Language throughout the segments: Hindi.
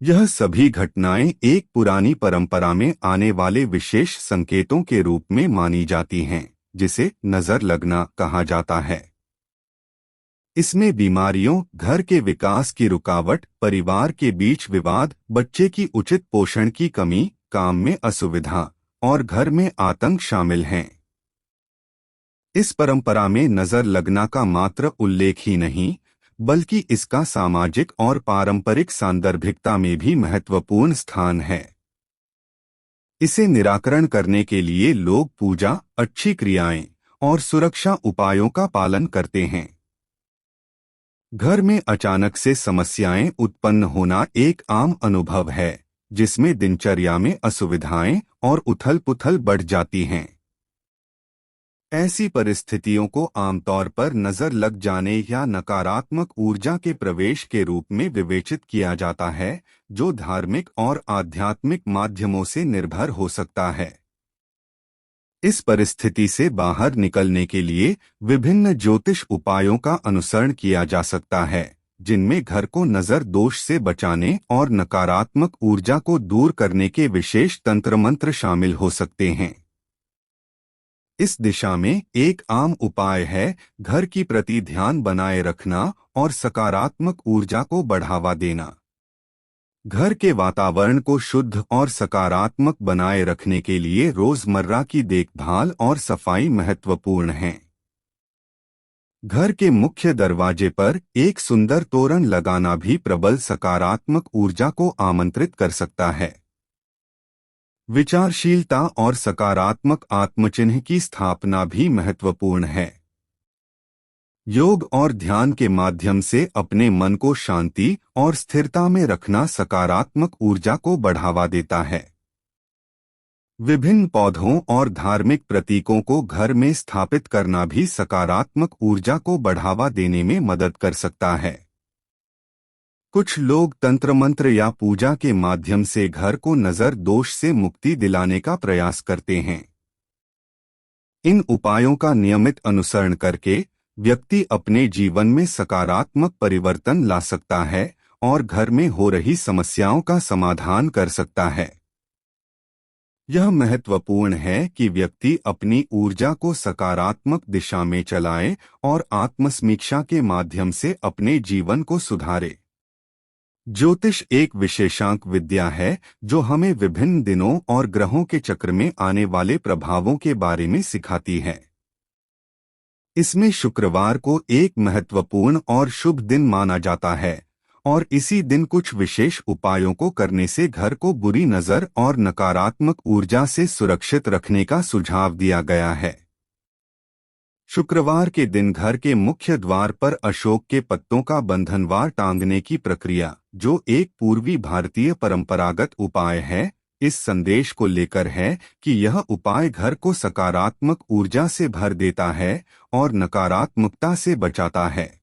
यह सभी घटनाएं एक पुरानी परंपरा में आने वाले विशेष संकेतों के रूप में मानी जाती हैं, जिसे नजर लगना कहा जाता है। इसमें बीमारियों, घर के विकास की रुकावट, परिवार के बीच विवाद, बच्चे की उचित पोषण की कमी, काम में असुविधा और घर में आतंक शामिल हैं। इस परंपरा में नजर लगना का मात्र उल्लेख ही नहीं, बल्कि इसका सामाजिक और पारंपरिक सांदर्भिकता में भी महत्वपूर्ण स्थान है। इसे निराकरण करने के लिए लोग पूजा, अच्छी क्रियाएं और सुरक्षा उपायों का पालन करते हैं। घर में अचानक से समस्याएं उत्पन्न होना एक आम अनुभव है, जिसमें दिनचर्या में असुविधाएं और उथल-पुथल बढ़ जाती हैं। ऐसी परिस्थितियों को आमतौर पर नजर लग जाने या नकारात्मक ऊर्जा के प्रवेश के रूप में विवेचित किया जाता है, जो धार्मिक और आध्यात्मिक माध्यमों से निर्भर हो सकता है। इस परिस्थिति से बाहर निकलने के लिए विभिन्न ज्योतिष उपायों का अनुसरण किया जा सकता है, जिनमें घर को नजर दोष से बचाने और नकारात्मक ऊर्जा को दूर करने के विशेष तंत्र मंत्र शामिल हो सकते हैं। इस दिशा में एक आम उपाय है घर की प्रति ध्यान बनाए रखना और सकारात्मक ऊर्जा को बढ़ावा देना। घर के वातावरण को शुद्ध और सकारात्मक बनाए रखने के लिए रोजमर्रा की देखभाल और सफाई महत्वपूर्ण है। घर के मुख्य दरवाजे पर एक सुंदर तोरण लगाना भी प्रबल सकारात्मक ऊर्जा को आमंत्रित कर सकता है। विचारशीलता और सकारात्मक आत्मचिन्ह की स्थापना भी महत्वपूर्ण है। योग और ध्यान के माध्यम से अपने मन को शांति और स्थिरता में रखना सकारात्मक ऊर्जा को बढ़ावा देता है। विभिन्न पौधों और धार्मिक प्रतीकों को घर में स्थापित करना भी सकारात्मक ऊर्जा को बढ़ावा देने में मदद कर सकता है। कुछ लोग तंत्र मंत्र या पूजा के माध्यम से घर को नजर दोष से मुक्ति दिलाने का प्रयास करते हैं। इन उपायों का नियमित अनुसरण करके व्यक्ति अपने जीवन में सकारात्मक परिवर्तन ला सकता है और घर में हो रही समस्याओं का समाधान कर सकता है। यह महत्वपूर्ण है कि व्यक्ति अपनी ऊर्जा को सकारात्मक दिशा में चलाए और आत्मसमीक्षा के माध्यम से अपने जीवन को सुधारे। ज्योतिष एक विशेषांक विद्या है जो हमें विभिन्न दिनों और ग्रहों के चक्र में आने वाले प्रभावों के बारे में सिखाती है। इसमें शुक्रवार को एक महत्वपूर्ण और शुभ दिन माना जाता है और इसी दिन कुछ विशेष उपायों को करने से घर को बुरी नजर और नकारात्मक ऊर्जा से सुरक्षित रखने का सुझाव दिया गया है। शुक्रवार के दिन घर के मुख्य द्वार पर अशोक के पत्तों का बंधनवार टांगने की प्रक्रिया, जो एक पूर्वी भारतीय परंपरागत उपाय है, इस संदेश को लेकर है कि यह उपाय घर को सकारात्मक ऊर्जा से भर देता है और नकारात्मकता से बचाता है।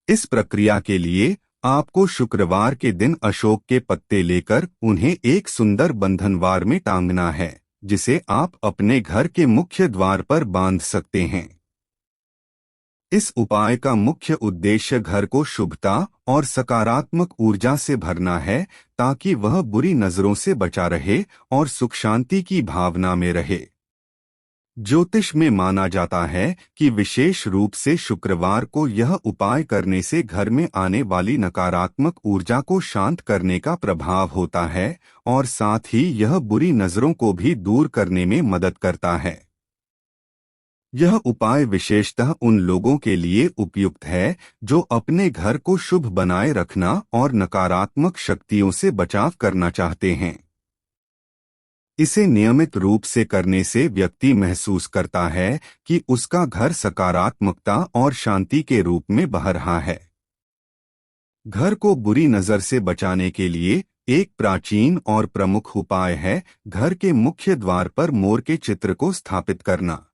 इस प्रक्रिया के लिए आपको शुक्रवार के दिन अशोक के पत्ते लेकर उन्हें एक सुंदर बंधनवार में टांगना है, जिसे आप अपने घर के मुख्य द्वार पर बांध सकते हैं। इस उपाय का मुख्य उद्देश्य घर को शुभता और सकारात्मक ऊर्जा से भरना है, ताकि वह बुरी नजरों से बचा रहे और सुख शांति की भावना में रहे। ज्योतिष में माना जाता है कि विशेष रूप से शुक्रवार को यह उपाय करने से घर में आने वाली नकारात्मक ऊर्जा को शांत करने का प्रभाव होता है और साथ ही यह बुरी नजरों को भी दूर करने में मदद करता है। यह उपाय विशेषतः उन लोगों के लिए उपयुक्त है जो अपने घर को शुभ बनाए रखना और नकारात्मक शक्तियों से बचाव करना चाहते हैं। इसे नियमित रूप से करने से व्यक्ति महसूस करता है कि उसका घर सकारात्मकता और शांति के रूप में बह रहा है। घर को बुरी नजर से बचाने के लिए एक प्राचीन और प्रमुख उपाय है घर के मुख्य द्वार पर मोर के चित्र को स्थापित करना।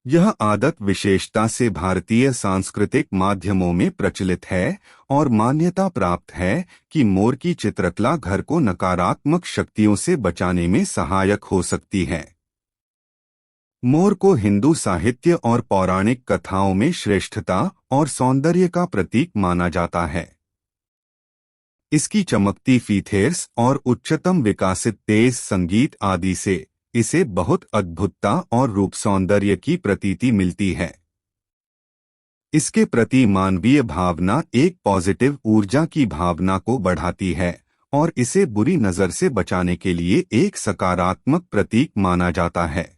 यह आदत विशेषता से भारतीय सांस्कृतिक माध्यमों में प्रचलित है और मान्यता प्राप्त है कि मोर की चित्रकला घर को नकारात्मक शक्तियों से बचाने में सहायक हो सकती है। मोर को हिंदू साहित्य और पौराणिक कथाओं में श्रेष्ठता और सौंदर्य का प्रतीक माना जाता है। इसकी चमकती फीचर्स और उच्चतम विकासित तेज संगीत आदि से इसे बहुत अद्भुतता और रूप सौंदर्य की प्रतीति मिलती है। इसके प्रति मानवीय भावना एक पॉजिटिव ऊर्जा की भावना को बढ़ाती है और इसे बुरी नजर से बचाने के लिए एक सकारात्मक प्रतीक माना जाता है।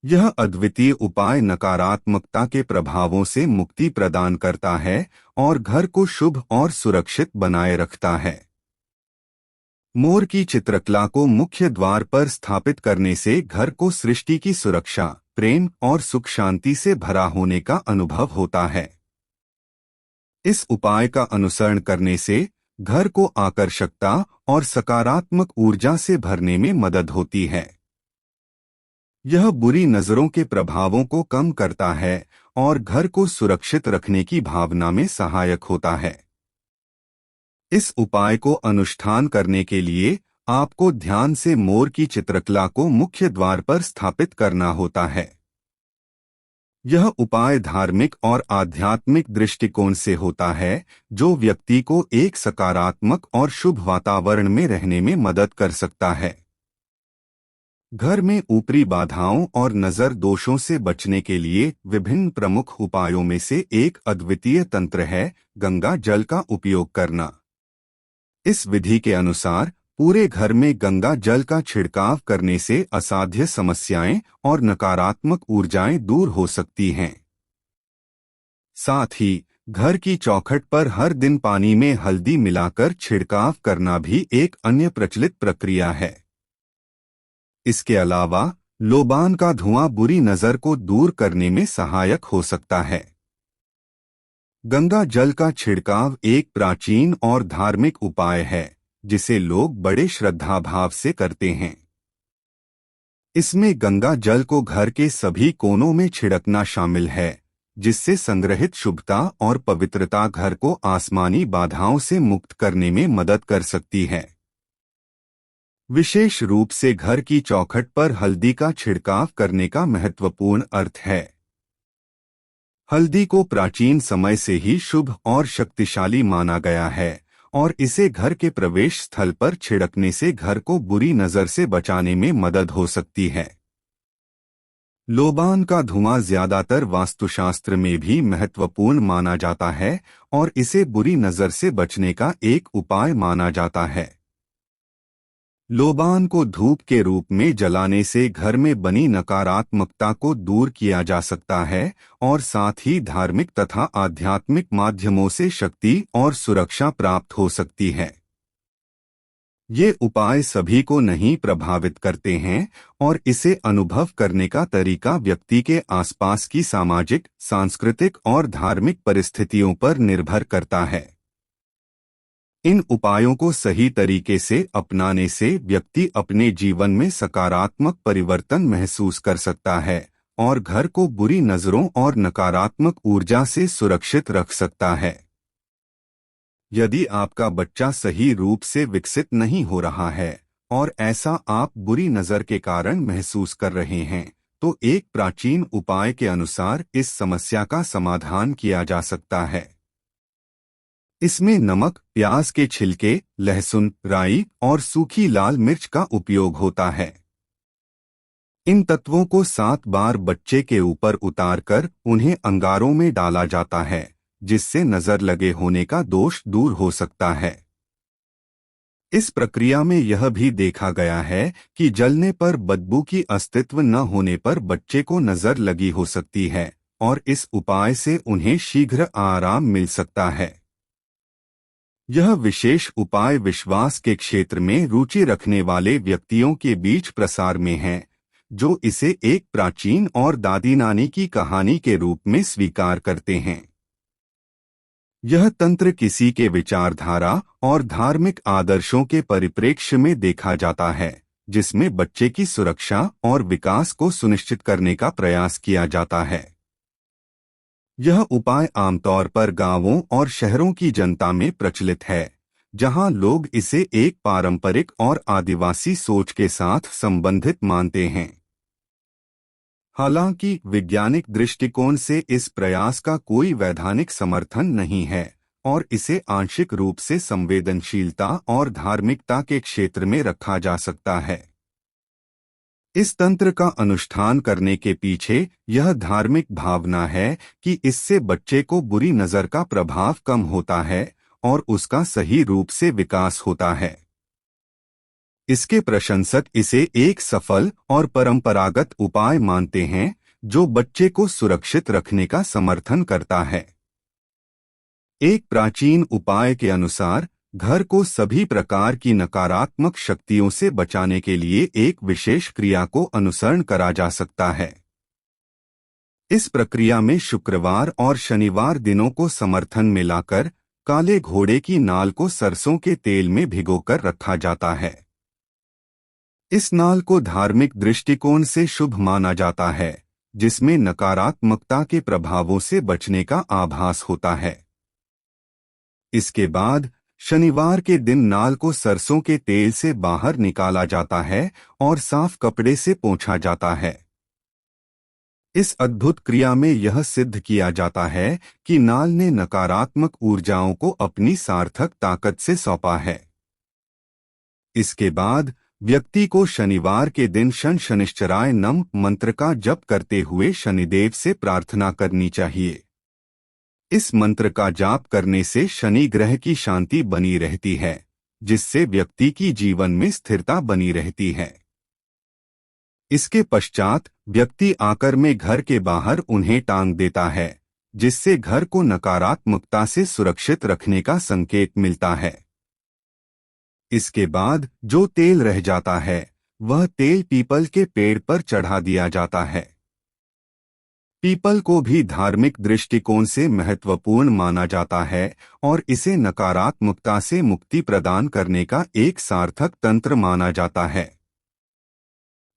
यह अद्वितीय उपाय नकारात्मकता के प्रभावों से मुक्ति प्रदान करता है और घर को शुभ और सुरक्षित बनाए रखता है। मोर की चित्रकला को मुख्य द्वार पर स्थापित करने से घर को सृष्टि की सुरक्षा, प्रेम और सुख शांति से भरा होने का अनुभव होता है। इस उपाय का अनुसरण करने से घर को आकर्षकता और सकारात्मक ऊर्जा से भरने में मदद होती है। यह बुरी नजरों के प्रभावों को कम करता है और घर को सुरक्षित रखने की भावना में सहायक होता है। इस उपाय को अनुष्ठान करने के लिए आपको ध्यान से मोर की चित्रकला को मुख्य द्वार पर स्थापित करना होता है। यह उपाय धार्मिक और आध्यात्मिक दृष्टिकोण से होता है, जो व्यक्ति को एक सकारात्मक और शुभ वातावरण में रहने में मदद कर सकता है। घर में ऊपरी बाधाओं और नजर दोषों से बचने के लिए विभिन्न प्रमुख उपायों में से एक अद्वितीय तंत्र है गंगा जल का उपयोग करना। इस विधि के अनुसार पूरे घर में गंगा जल का छिड़काव करने से असाध्य समस्याएं और नकारात्मक ऊर्जाएं दूर हो सकती हैं। साथ ही घर की चौखट पर हर दिन पानी में हल्दी मिलाकर छिड़काव करना भी एक अन्य प्रचलित प्रक्रिया है। इसके अलावा लोबान का धुआं बुरी नजर को दूर करने में सहायक हो सकता है। गंगा जल का छिड़काव एक प्राचीन और धार्मिक उपाय है, जिसे लोग बड़े श्रद्धा भाव से करते हैं। इसमें गंगा जल को घर के सभी कोनों में छिड़कना शामिल है, जिससे संग्रहित शुभता और पवित्रता घर को आसमानी बाधाओं से मुक्त करने में मदद कर सकती है। विशेष रूप से घर की चौखट पर हल्दी का छिड़काव करने का महत्वपूर्ण अर्थ है। हल्दी को प्राचीन समय से ही शुभ और शक्तिशाली माना गया है और इसे घर के प्रवेश स्थल पर छिड़कने से घर को बुरी नजर से बचाने में मदद हो सकती है। लोबान का धुआं ज्यादातर वास्तुशास्त्र में भी महत्वपूर्ण माना जाता है और इसे बुरी नजर से बचने का एक उपाय माना जाता है। लोबान को धूप के रूप में जलाने से घर में बनी नकारात्मकता को दूर किया जा सकता है और साथ ही धार्मिक तथा आध्यात्मिक माध्यमों से शक्ति और सुरक्षा प्राप्त हो सकती है। ये उपाय सभी को नहीं प्रभावित करते हैं और इसे अनुभव करने का तरीका व्यक्ति के आसपास की सामाजिक, सांस्कृतिक और धार्मिक परिस्थितियों पर निर्भर करता है। इन उपायों को सही तरीके से अपनाने से व्यक्ति अपने जीवन में सकारात्मक परिवर्तन महसूस कर सकता है और घर को बुरी नजरों और नकारात्मक ऊर्जा से सुरक्षित रख सकता है। यदि आपका बच्चा सही रूप से विकसित नहीं हो रहा है और ऐसा आप बुरी नजर के कारण महसूस कर रहे हैं, तो एक प्राचीन उपाय के अनुसार इस समस्या का समाधान किया जा सकता है। इसमें नमक, प्याज के छिलके, लहसुन, राई और सूखी लाल मिर्च का उपयोग होता है। इन तत्वों को 7 बार बच्चे के ऊपर उतारकर उन्हें अंगारों में डाला जाता है, जिससे नजर लगे होने का दोष दूर हो सकता है। इस प्रक्रिया में यह भी देखा गया है कि जलने पर बदबू की अस्तित्व न होने पर बच्चे को नजर लगी हो सकती है और इस उपाय से उन्हें शीघ्र आराम मिल सकता है। यह विशेष उपाय विश्वास के क्षेत्र में रुचि रखने वाले व्यक्तियों के बीच प्रसार में है, जो इसे एक प्राचीन और दादी नानी की कहानी के रूप में स्वीकार करते हैं। यह तंत्र किसी के विचारधारा और धार्मिक आदर्शों के परिप्रेक्ष्य में देखा जाता है, जिसमें बच्चे की सुरक्षा और विकास को सुनिश्चित करने का प्रयास किया जाता है। यह उपाय आमतौर पर गांवों और शहरों की जनता में प्रचलित है, जहां लोग इसे एक पारंपरिक और आदिवासी सोच के साथ संबंधित मानते हैं। हालांकि वैज्ञानिक दृष्टिकोण से इस प्रयास का कोई वैधानिक समर्थन नहीं है और इसे आंशिक रूप से संवेदनशीलता और धार्मिकता के क्षेत्र में रखा जा सकता है। इस तंत्र का अनुष्ठान करने के पीछे यह धार्मिक भावना है कि इससे बच्चे को बुरी नजर का प्रभाव कम होता है और उसका सही रूप से विकास होता है। इसके प्रशंसक इसे एक सफल और परंपरागत उपाय मानते हैं जो बच्चे को सुरक्षित रखने का समर्थन करता है। एक प्राचीन उपाय के अनुसार घर को सभी प्रकार की नकारात्मक शक्तियों से बचाने के लिए एक विशेष क्रिया को अनुसरण करा जा सकता है। इस प्रक्रिया में शुक्रवार और शनिवार दिनों को समर्थन में लाकर काले घोड़े की नाल को सरसों के तेल में भिगोकर रखा जाता है। इस नाल को धार्मिक दृष्टिकोण से शुभ माना जाता है, जिसमें नकारात्मकता के प्रभावों से बचने का आभास होता है। इसके बाद शनिवार के दिन नाल को सरसों के तेल से बाहर निकाला जाता है और साफ कपड़े से पोंछा जाता है। इस अद्भुत क्रिया में यह सिद्ध किया जाता है कि नाल ने नकारात्मक ऊर्जाओं को अपनी सार्थक ताकत से सौंपा है। इसके बाद व्यक्ति को शनिवार के दिन शनिश्चराय नम मंत्र का जप करते हुए शनिदेव से प्रार्थना करनी चाहिए। इस मंत्र का जाप करने से शनि ग्रह की शांति बनी रहती है, जिससे व्यक्ति की जीवन में स्थिरता बनी रहती है। इसके पश्चात व्यक्ति आकर में घर के बाहर उन्हें टांग देता है, जिससे घर को नकारात्मकता से सुरक्षित रखने का संकेत मिलता है। इसके बाद जो तेल रह जाता है वह तेल पीपल के पेड़ पर चढ़ा दिया जाता है। पीपल को भी धार्मिक दृष्टिकोण से महत्वपूर्ण माना जाता है और इसे नकारात्मकता से मुक्ति प्रदान करने का एक सार्थक तंत्र माना जाता है।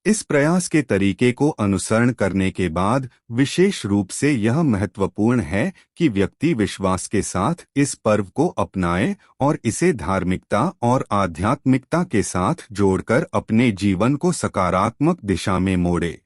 इस प्रयास के तरीके को अनुसरण करने के बाद विशेष रूप से यह महत्वपूर्ण है कि व्यक्ति विश्वास के साथ इस पर्व को अपनाए और इसे धार्मिकता और आध्यात्मिकता के साथ जोड़कर अपने जीवन को सकारात्मक दिशा में मोड़े।